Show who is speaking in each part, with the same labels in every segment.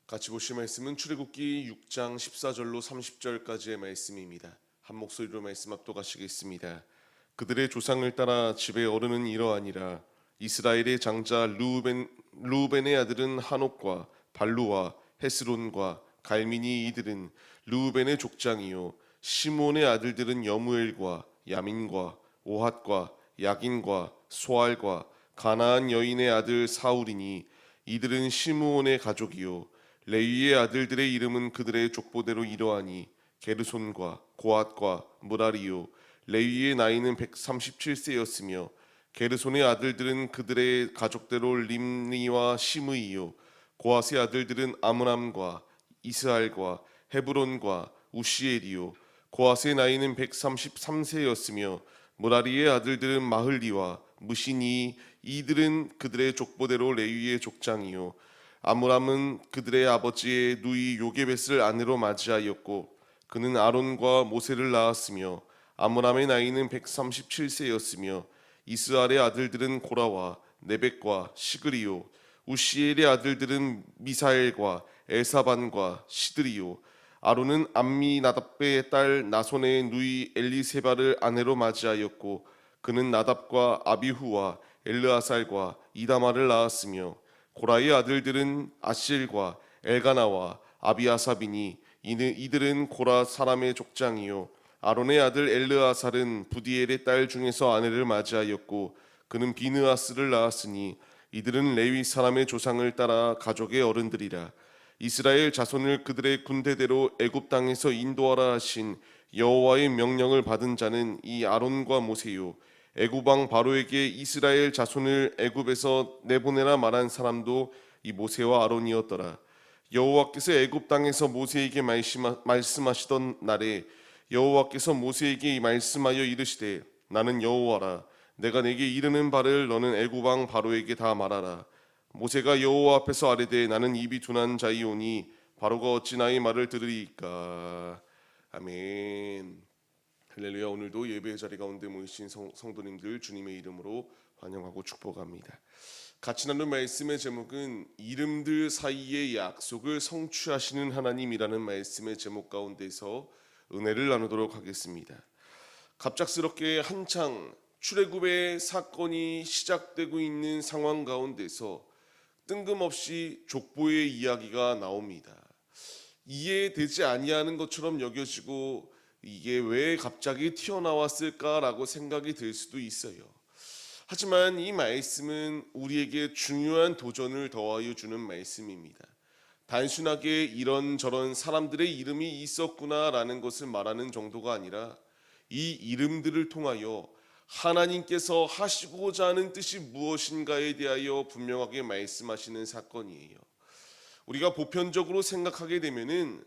Speaker 1: 같이 보실 말씀은 출애굽기 6장 14절로 30절까지의 말씀입니다. 한 목소리로 말씀 합독하시겠습니다. 그들의 조상을 따라 집의 어른은 이러하니라. 이스라엘의 장자 루벤의 아들은 하녹과 발루와 헤스론과 갈미니, 이들은 루벤의 족장이요. 시몬의 아들들은 여무엘과 야민과 오핫과 야긴과 소알과 가나안 여인의 아들 사울이니, 이들은 시므온의 가족이요. 레위의 아들들의 이름은 그들의 족보대로 이러하니, 게르손과 고핫과 무라리요. 레위의 나이는 137세였으며 게르손의 아들들은 그들의 가족대로 림니와 시므이요. 고핫의 아들들은 아므람과 이스할과 헤브론과 우시엘이요. 고핫의 나이는 133세였으며 무라리의 아들들은 마흘리와 무시니, 이들은 그들의 족보대로 레위의 족장이요. 아므람은 그들의 아버지의 누이 요게벳을 아내로 맞이하였고, 그는 아론과 모세를 낳았으며 아므람의 나이는 137세였으며 이스할의 아들들은 고라와 네벡과 시그리요. 우시엘의 아들들은 미사엘과 엘사반과 시드리요. 아론은 암미나답의 딸 나손의 누이 엘리세바를 아내로 맞이하였고, 그는 나답과 아비후와 엘르아살과 이다마를 낳았으며 고라의 아들들은 아실과 엘가나와 아비아삽이니, 이들은 고라 사람의 족장이요. 아론의 아들 엘르아살은 부디엘의 딸 중에서 아내를 맞이하였고, 그는 비느하스를 낳았으니, 이들은 레위 사람의 조상을 따라 가족의 어른들이라. 이스라엘 자손을 그들의 군대대로 애굽 땅에서 인도하라 하신 여호와의 명령을 받은 자는 이 아론과 모세요. 애굽 왕 바로에게 이스라엘 자손을 애굽에서 내보내라 말한 사람도 이 모세와 아론이었더라. 여호와께서 애굽 땅에서 모세에게 말씀하시던 날에 여호와께서 모세에게 말씀하여 이르시되, 나는 여호와라. 내가 내게 이르는 바를 너는 애굽 왕 바로에게 다 말하라. 모세가 여호와 앞에서 아뢰되, 나는 입이 둔한 자이오니 바로가 어찌 나의 말을 들으리이까. 아멘. 할렐루야. 오늘도 예배의 자리 가운데 모이신 성도님들 주님의 이름으로 환영하고 축복합니다. 같이 나눌 말씀의 제목은 이름들 사이의 약속을 성취하시는 하나님이라는 말씀의 제목 가운데서 은혜를 나누도록 하겠습니다. 갑작스럽게 한창 출애굽의 사건이 시작되고 있는 상황 가운데서 뜬금없이 족보의 이야기가 나옵니다. 이해되지 아니하는 것처럼 여겨지고, 이게 왜 갑자기 튀어나왔을까라고 생각이 들 수도 있어요. 하지만 이 말씀은 우리에게 중요한 도전을 더하여 주는 말씀입니다. 단순하게 이런저런 사람들의 이름이 있었구나라는 것을 말하는 정도가 아니라, 이 이름들을 통하여 하나님께서 하시고자 하는 뜻이 무엇인가에 대하여 분명하게 말씀하시는 사건이에요. 우리가 보편적으로 생각하게 되면은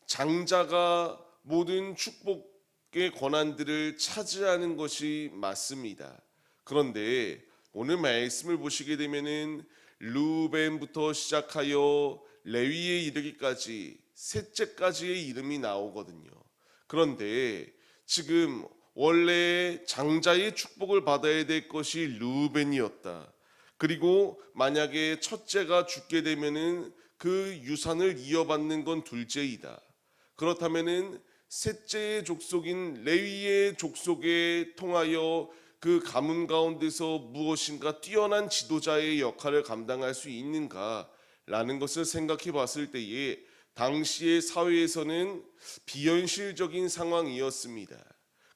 Speaker 1: 장자가 모든 축복의 권한들을 차지하는 것이 맞습니다. 그런데 오늘 말씀을 보시게 되면은 루벤부터 시작하여 레위에 이르기까지 셋째까지의 이름이 나오거든요. 그런데 지금 원래 장자의 축복을 받아야 될 것이 루벤이었다. 그리고 만약에 첫째가 죽게 되면은 그 유산을 이어받는 건 둘째이다. 그렇다면은 셋째의 족속인 레위의 족속에 통하여 그 가문 가운데서 무엇인가 뛰어난 지도자의 역할을 감당할 수 있는가라는 것을 생각해 봤을 때에 당시의 사회에서는 비현실적인 상황이었습니다.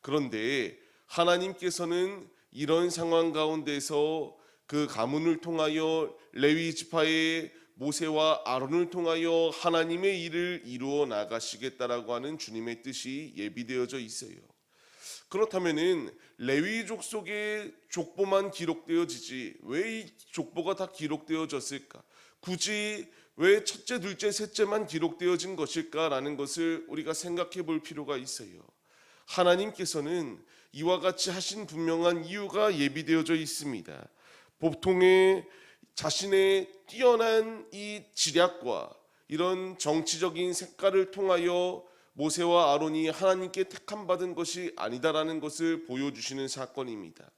Speaker 1: 그런데 하나님께서는 이런 상황 가운데서 그 가문을 통하여 레위 지파의 모세와 아론을 통하여 하나님의 일을 이루어 나가시겠다라고 하는 주님의 뜻이 예비되어져 있어요. 그렇다면은 레위 족속의 족보만 기록되어지지 왜 이 족보가 다 기록되어졌을까? 굳이 왜 첫째, 둘째, 셋째만 기록되어진 것일까라는 것을 우리가 생각해 볼 필요가 있어요. 하나님께서는 이와 같이 하신 분명한 이유가 예비되어져 있습니다. 보통의 자신의 뛰어난 이 지략과 이런 정치적인 색깔을 통하여 모세와 아론이 하나님께 택함 받은 것이 아니다라는 것을 보여주시는 사건입니다.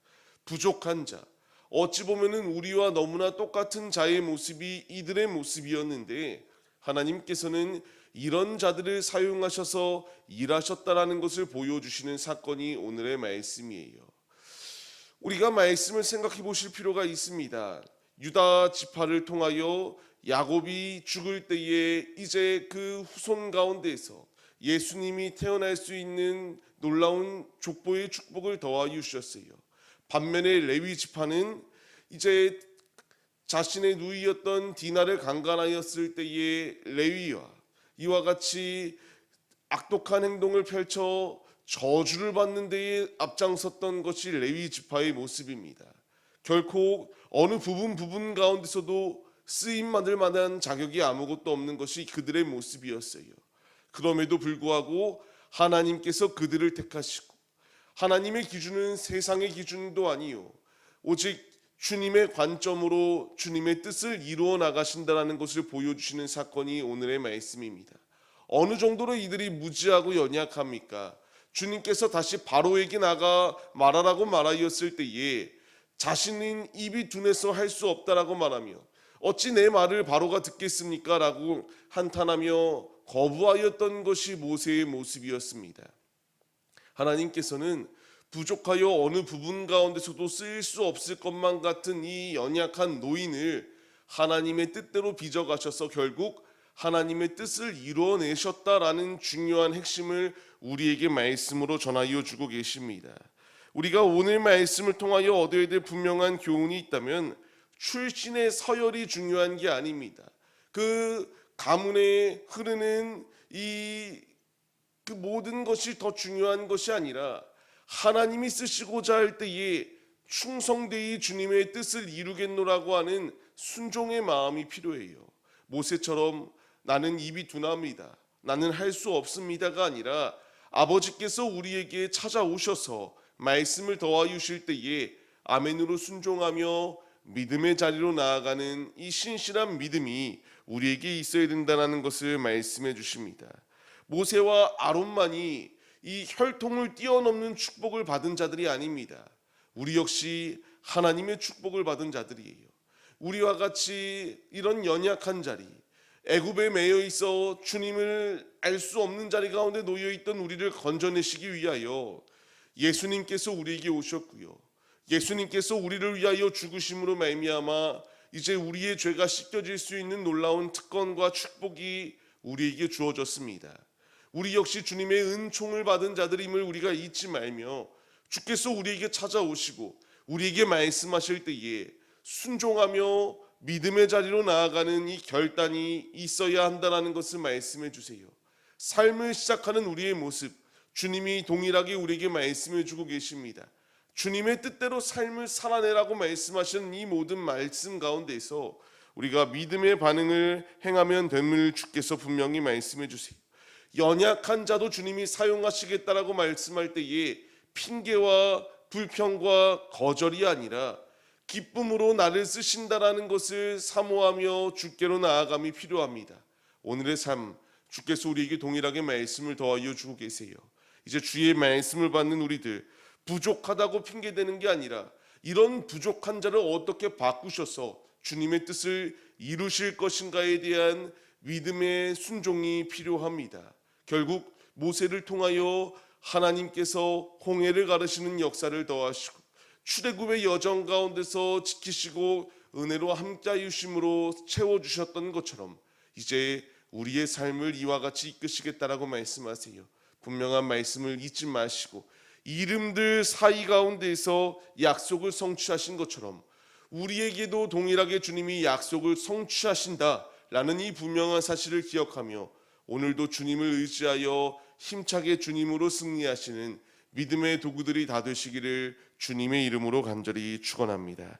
Speaker 1: 부족한 자, 어찌 보면은 우리와 너무나 똑같은 자의 모습이 이들의 모습이었는데, 하나님께서는 이런 자들을 사용하셔서 일하셨다라는 것을 보여주시는 사건이 오늘의 말씀이에요. 우리가 말씀을 생각해 보실 필요가 있습니다. 유다 지파를 통하여 야곱이 죽을 때에 이제 그 후손 가운데에서 예수님이 태어날 수 있는 놀라운 족보의 축복을 더하여 주셨어요. 반면에 레위 지파는 이제 자신의 누이였던 디나를 강간하였을 때에 레위와 이와 같이 악독한 행동을 펼쳐 저주를 받는 데에 앞장섰던 것이 레위 지파의 모습입니다. 결코 어느 부분 가운데서도 쓰임 받을 만한 자격이 아무것도 없는 것이 그들의 모습이었어요. 그럼에도 불구하고 하나님께서 그들을 택하시고, 하나님의 기준은 세상의 기준도 아니요 오직 주님의 관점으로 주님의 뜻을 이루어 나가신다라는 것을 보여주시는 사건이 오늘의 말씀입니다. 어느 정도로 이들이 무지하고 연약합니까? 주님께서 다시 바로에게 나가 말하라고 말하였을 때에 자신은 입이 둔해서 할 수 없다라고 말하며 어찌 내 말을 바로가 듣겠습니까? 라고 한탄하며 거부하였던 것이 모세의 모습이었습니다. 하나님께서는 부족하여 어느 부분 가운데서도 쓰일 수 없을 것만 같은 이 연약한 노인을 하나님의 뜻대로 빚어가셔서 결국 하나님의 뜻을 이루어내셨다라는 중요한 핵심을 우리에게 말씀으로 전하여 주고 계십니다. 우리가 오늘 말씀을 통하여 얻어야 될 분명한 교훈이 있다면 출신의 서열이 중요한 게 아닙니다. 그 가문에 흐르는 그 모든 것이 더 중요한 것이 아니라 하나님이 쓰시고자 할 때에 충성되이 주님의 뜻을 이루겠노라고 하는 순종의 마음이 필요해요. 모세처럼 나는 입이 둔합니다, 나는 할 수 없습니다가 아니라 아버지께서 우리에게 찾아오셔서 말씀을 더하여 주실 때에 아멘으로 순종하며 믿음의 자리로 나아가는 이 신실한 믿음이 우리에게 있어야 된다는 것을 말씀해 주십니다. 모세와 아론만이 이 혈통을 뛰어넘는 축복을 받은 자들이 아닙니다. 우리 역시 하나님의 축복을 받은 자들이에요. 우리와 같이 이런 연약한 자리, 애굽에 매여 있어 주님을 알 수 없는 자리 가운데 놓여 있던 우리를 건져내시기 위하여 예수님께서 우리에게 오셨고요. 예수님께서 우리를 위하여 죽으심으로 말미암아 이제 우리의 죄가 씻겨질 수 있는 놀라운 특권과 축복이 우리에게 주어졌습니다. 우리 역시 주님의 은총을 받은 자들임을 우리가 잊지 말며 주께서 우리에게 찾아오시고 우리에게 말씀하실 때에 순종하며 믿음의 자리로 나아가는 이 결단이 있어야 한다는 것을 말씀해 주세요. 삶을 시작하는 우리의 모습, 주님이 동일하게 우리에게 말씀해 주고 계십니다. 주님의 뜻대로 삶을 살아내라고 말씀하시는 이 모든 말씀 가운데서 우리가 믿음의 반응을 행하면 됨을 주께서 분명히 말씀해 주세요. 연약한 자도 주님이 사용하시겠다라고 말씀할 때에 핑계와 불평과 거절이 아니라 기쁨으로 나를 쓰신다라는 것을 사모하며 주께로 나아감이 필요합니다. 오늘의 삶, 주께서 우리에게 동일하게 말씀을 더하여 주고 계세요. 이제 주의 말씀을 받는 우리들, 부족하다고 핑계대는 게 아니라 이런 부족한 자를 어떻게 바꾸셔서 주님의 뜻을 이루실 것인가에 대한 믿음의 순종이 필요합니다. 결국 모세를 통하여 하나님께서 홍해를 가르시는 역사를 더하시고 출애굽의 여정 가운데서 지키시고 은혜로 함께하여 주심으로 채워주셨던 것처럼 이제 우리의 삶을 이와 같이 이끄시겠다라고 말씀하세요. 분명한 말씀을 잊지 마시고 이름들 사이 가운데에서 약속을 성취하신 것처럼 우리에게도 동일하게 주님이 약속을 성취하신다라는 이 분명한 사실을 기억하며 오늘도 주님을 의지하여 힘차게 주님으로 승리하시는 믿음의 도구들이 다 되시기를 주님의 이름으로 간절히 축원합니다.